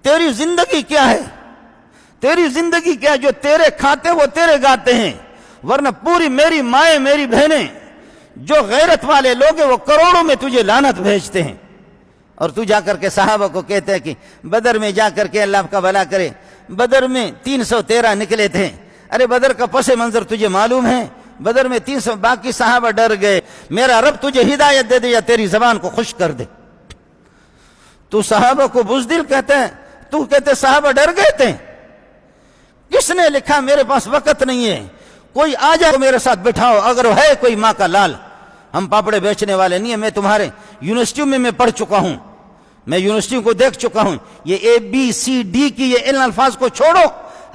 تیری زندگی کیا ہے؟ تیری زندگی کیا ہے؟ جو تیرے کھاتے وہ تیرے گاتے ہیں، ورنہ پوری میری مائیں میری بہنیں جو غیرت والے لوگ ہیں وہ کروڑوں میں تجھے لعنت بھیجتے ہیں، اور تو جا کر کے صحابہ کو کہتے ہیں کہ بدر میں جا کر کے اللہ آپ کا بھلا کرے بدر میں 313 نکلے تھے۔ ارے بدر کا پس منظر تجھے معلوم ہے؟ بدر میں 300، باقی صحابہ ڈر گئے۔ میرا رب تجھے ہدایت دے دے یا تیری زبان کو خشک کر دے۔ تو صحابہ کو بزدل کہتا ہے، تو کہتے صحابہ ڈر گئے تھے۔ کس نے لکھا؟ میرے پاس وقت نہیں ہے، کوئی آ جائے میرے ساتھ بٹھاؤ، اگر ہے کوئی ماں کا لال۔ ہم پاپڑے بیچنے والے نہیں ہیں، میں تمہارے یونیورسٹیوں میں پڑھ چکا ہوں، میں یونیورسٹیوں کو دیکھ چکا ہوں۔ یہ ABCD کی یہ ان الفاظ کو چھوڑو،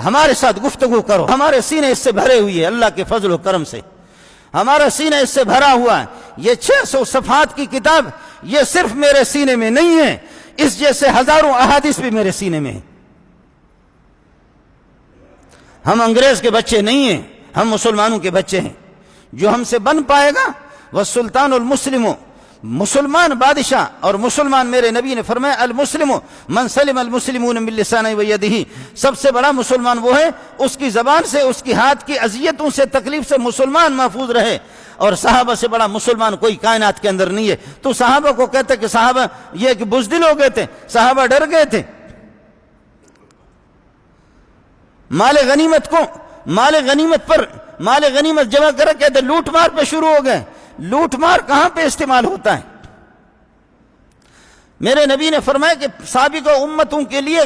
ہمارے ساتھ گفتگو کرو۔ ہمارے سینے اس سے بھرے ہوئے، اللہ کے فضل و کرم سے ہمارا سینہ اس سے بھرا ہوا ہے۔ یہ 600 صفحات کی کتاب یہ صرف میرے سینے میں نہیں ہے، اس جیسے ہزاروں احادیث بھی میرے سینے میں ہیں۔ ہم انگریز کے بچے نہیں ہیں، ہم مسلمانوں کے بچے ہیں۔ جو ہم سے بن پائے گا وہ سلطان المسلم، مسلمان بادشاہ، اور مسلمان میرے نبی نے فرمایا المسلم من سلم المسلمون من لسانہ و یدہ، سب سے بڑا مسلمان وہ ہے اس کی زبان سے، اس کی ہاتھ کی اذیتوں سے، تکلیف سے مسلمان محفوظ رہے، اور صحابہ سے بڑا مسلمان کوئی کائنات کے اندر نہیں ہے۔ تو صحابہ کو کہتے کہ صحابہ یہ کہ بزدل ہو گئے تھے، صحابہ ڈر گئے تھے۔ مال غنیمت جمع کر کہتے لوٹ مار پہ شروع ہو گئے۔ لوٹ مار کہاں پہ استعمال ہوتا ہے؟ میرے نبی نے فرمایا کہ سابقہ امتوں کے لیے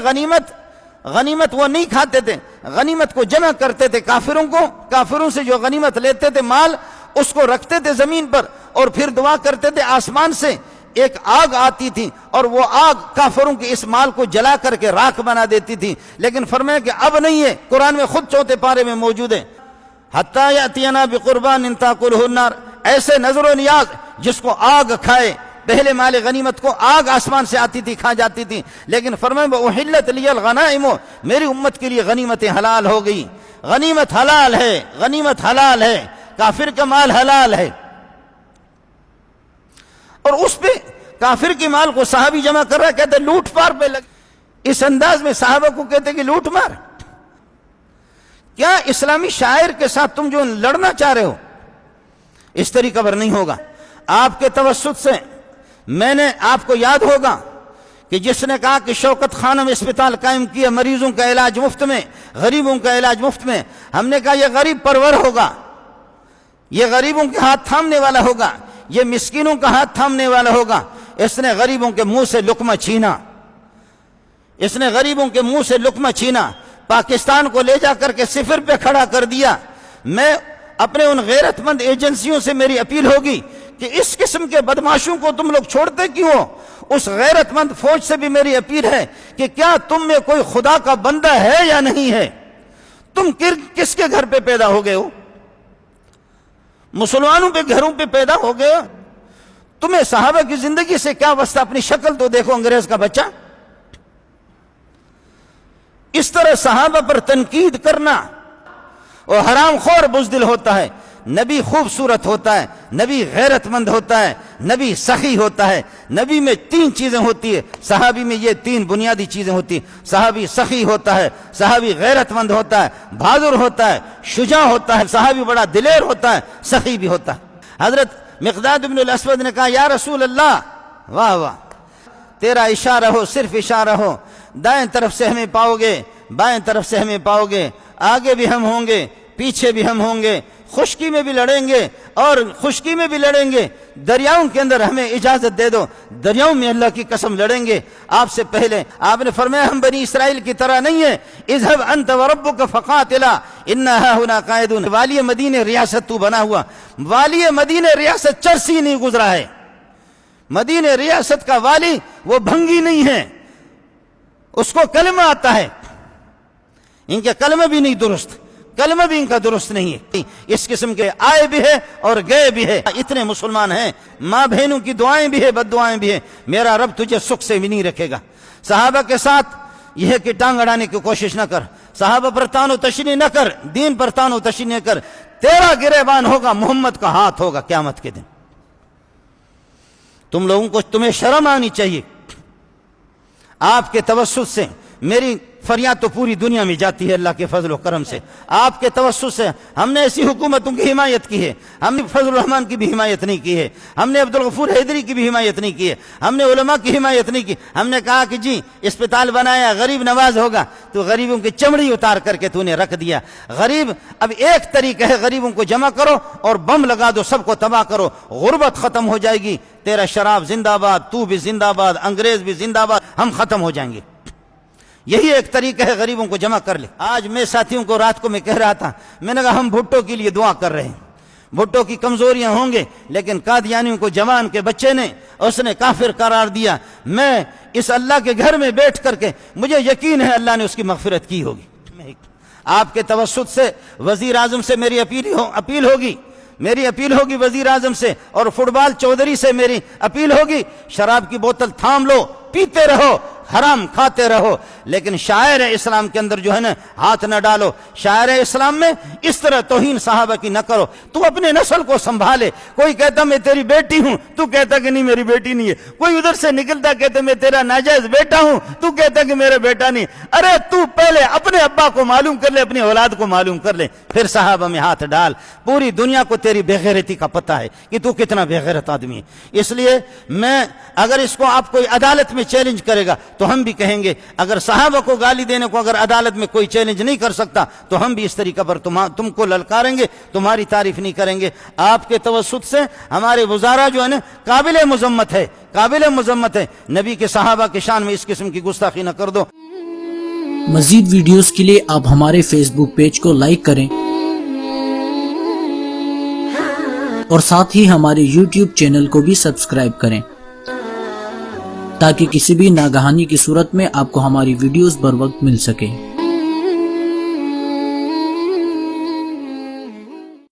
غنیمت وہ نہیں کھاتے تھے، غنیمت کو جمع کرتے تھے، کافروں سے جو غنیمت لیتے تھے مال، اس کو رکھتے تھے زمین پر، اور پھر دعا کرتے تھے آسمان سے ایک آگ آتی تھی، اور وہ آگ کافروں کے اس مال کو جلا کر کے راکھ بنا دیتی تھی۔ لیکن فرمایا کہ اب نہیں ہے، قرآن میں خود 4 پارے میں موجود ہے، حتیٰ یأتینا بقربان تاکلہ النار، ایسے نظر و نیاز جس کو آگ کھائے۔ پہلے مال غنیمت کو آگ آسمان سے آتی تھی، کھا جاتی تھی، لیکن فرمایا وَأُحِلَّتْ لِيَ الْغَنَائِمُ، میری امت کے لیے غنیمتیں حلال ہو گئی۔ غنیمت حلال ہے، غنیمت حلال ہے، کافر کا مال حلال ہے۔ اور اس پہ کافر کے مال کو صحابی جمع کر رہا ہے، کہتے لوٹ مار پہ لگ۔ اس انداز میں صحابہ کو کہتے کہ لوٹ مار۔ کیا اسلامی شاعر کے ساتھ تم جو لڑنا چاہ رہے ہو؟ اس طریقہ پر نہیں ہوگا۔ آپ کے توسط سے میں نے، آپ کو یاد ہوگا کہ جس نے کہا کہ شوکت خانم اسپتال قائم کیا، مریضوں کا علاج مفت میں، غریبوں کا علاج مفت میں، ہم نے کہا یہ غریب پرور ہوگا، یہ غریبوں کے ہاتھ تھامنے والا ہوگا، یہ مسکینوں کا ہاتھ تھامنے والا ہوگا۔ اس نے غریبوں کے منہ سے لقمہ چھینا، اس نے غریبوں کے منہ سے لقمہ چھینا، پاکستان کو لے جا کر کے صفر پہ کھڑا کر دیا۔ میں اپنے ان غیرت مند ایجنسیوں سے میری اپیل ہوگی کہ اس قسم کے بدماشوں کو تم لوگ چھوڑتے کیوں ہو؟ اس غیرت مند فوج سے بھی میری اپیل ہے کہ کیا تم میں کوئی خدا کا بندہ ہے یا نہیں ہے؟ تم کس کے گھر پہ پیدا ہو گئے ہو؟ مسلمانوں پہ گھروں پہ پیدا ہو گئے ہو؟ تمہیں صحابہ کی زندگی سے کیا واسطہ؟ اپنی شکل تو دیکھو، انگریز کا بچہ۔ اس طرح صحابہ پر تنقید کرنا، اور حرام خور بزدل ہوتا ہے۔ نبی خوبصورت ہوتا ہے، نبی غیرت مند ہوتا ہے، نبی سخی ہوتا ہے۔ نبی میں 3 چیزیں ہوتی ہے، صحابی میں یہ 3 بنیادی چیزیں ہوتی ہیں۔ صحابی سخی ہوتا ہے، صحابی غیرت مند ہوتا ہے، بہادر ہوتا ہے، شجاع ہوتا ہے، صحابی بڑا دلیر ہوتا ہے، سخی بھی ہوتا ہے۔ حضرت مقداد بن الاسود نے کہا یا رسول اللہ، واہ واہ، تیرا اشارہ ہو، صرف اشارہ ہو، دائیں طرف سے ہمیں پاؤ گے، بائیں طرف سے ہمیں پاؤ گے، آگے بھی ہم ہوں گے، پیچھے بھی ہم ہوں گے، خشکی میں بھی لڑیں گے اور خشکی میں بھی لڑیں گے، دریاؤں کے اندر ہمیں اجازت دے دو، دریاؤں میں اللہ کی قسم لڑیں گے۔ آپ سے پہلے آپ نے فرمایا ہم بنی اسرائیل کی طرح نہیں ہیں، اذهب انت وربك فقاتلا انا هاهنا قاعدون۔ والی مدینہ ریاست تو بنا ہوا، والی مدینہ ریاست چرسی نہیں گزرا ہے، مدینہ ریاست کا والی وہ بھنگی نہیں ہے، اس کو کلمہ آتا ہے، ان کے کلمہ بھی نہیں درست، کلمہ بھی ان کا درست نہیں ہے۔ اس قسم کے آئے بھی ہے اور گئے بھی ہے، اتنے مسلمان ہیں، ماں بہنوں کی دعائیں بھی ہے، بد دعائیں بھی ہیں۔ میرا رب تجھے سکھ سے بھی نہیں رکھے گا۔ صحابہ کے ساتھ یہ ہے کہ ٹانگ اڑانے کی کوشش نہ کر، صحابہ پر تان و تشنیع نہ کر، دین پر تان و تشنیع نہ کر۔ تیرا گریبان ہوگا، محمد کا ہاتھ ہوگا قیامت کے دن۔ تم لوگوں کو، تمہیں شرم آنی چاہیے۔ آپ کے توسط سے میری فریاد تو پوری دنیا میں جاتی ہے اللہ کے فضل و کرم سے، آپ کے توسط سے ہم نے ایسی حکومتوں کی حمایت کی ہے، ہم نے فضل الرحمان کی بھی حمایت نہیں کی ہے، ہم نے عبدالغفور حیدری کی بھی حمایت نہیں کی ہے، ہم نے علماء کی حمایت نہیں کی۔ ہم نے کہا کہ جی اسپتال بنایا، غریب نواز ہوگا، تو غریبوں کی چمڑی اتار کر کے تو نے رکھ دیا۔ غریب اب ایک طریقہ ہے، غریبوں کو جمع کرو اور بم لگا دو، سب کو تباہ کرو، غربت ختم ہو جائے گی، تیرا شراب زندہ باد، تو بھی زندہ باد، انگریز بھی زندہ باد، ہم ختم ہو جائیں گے۔ یہی ایک طریقہ ہے غریبوں کو جمع کر لے۔ آج میں ساتھیوں کو رات کو میں کہہ رہا تھا، میں نے کہا ہم بھٹو کے لیے دعا کر رہے ہیں، بھٹو کی کمزوریاں ہوں گے لیکن قادیانیوں کو جوان کے بچے نے اس نے کافر قرار دیا۔ میں اس اللہ کے گھر میں بیٹھ کر کے مجھے یقین ہے اللہ نے اس کی مغفرت کی ہوگی۔ آپ کے توسط سے وزیر اعظم سے میری اپیل ہوگی وزیر اعظم سے، اور فٹ بال چودھری سے میری اپیل ہوگی، شراب کی بوتل تھام لو، پیتے رہو، حرام کھاتے رہو، لیکن شاعر اسلام کے اندر جو ہے نا ہاتھ نہ ڈالو۔ شاعر اسلام میں اس طرح توہین صحابہ کی نہ کرو۔ تو اپنے نسل کو سنبھالے، کوئی کہتا میں تیری بیٹی ہوں، تو کہتا کہ نہیں میری بیٹی نہیں ہے، کوئی ادھر سے نکلتا کہتا میں تیرا ناجائز بیٹا ہوں، تو کہتا کہ میرا بیٹا نہیں۔ ارے تو پہلے اپنے ابا کو معلوم کر لے، اپنی اولاد کو معلوم کر لے، پھر صحابہ میں ہاتھ ڈال۔ پوری دنیا کو تیری بے غیرتی کا پتہ ہے کہ تو کتنا بے غیرت آدمی ہے۔ اس لیے میں اگر اس کو آپ کوئی عدالت میں چیلنج کرے گا تو ہم بھی کہیں گے، اگر صحابہ کو گالی دینے کو اگر عدالت میں کوئی چیلنج نہیں کر سکتا تو ہم بھی اس طریقہ پر تم کو للکاریں گے، تمہاری تعریف نہیں کریں گے۔ آپ کے توسط سے ہمارے وزراء جو ہے نا قابل مذمت ہے، نبی کے صحابہ کے شان میں اس قسم کی گستاخی نہ کر دو۔ مزید ویڈیوز کے لیے آپ ہمارے فیس بک پیج کو لائک کریں اور ساتھ ہی ہمارے یوٹیوب چینل کو بھی سبسکرائب کریں تاکہ کسی بھی ناگہانی کی صورت میں آپ کو ہماری ویڈیوز بر وقت مل سکے۔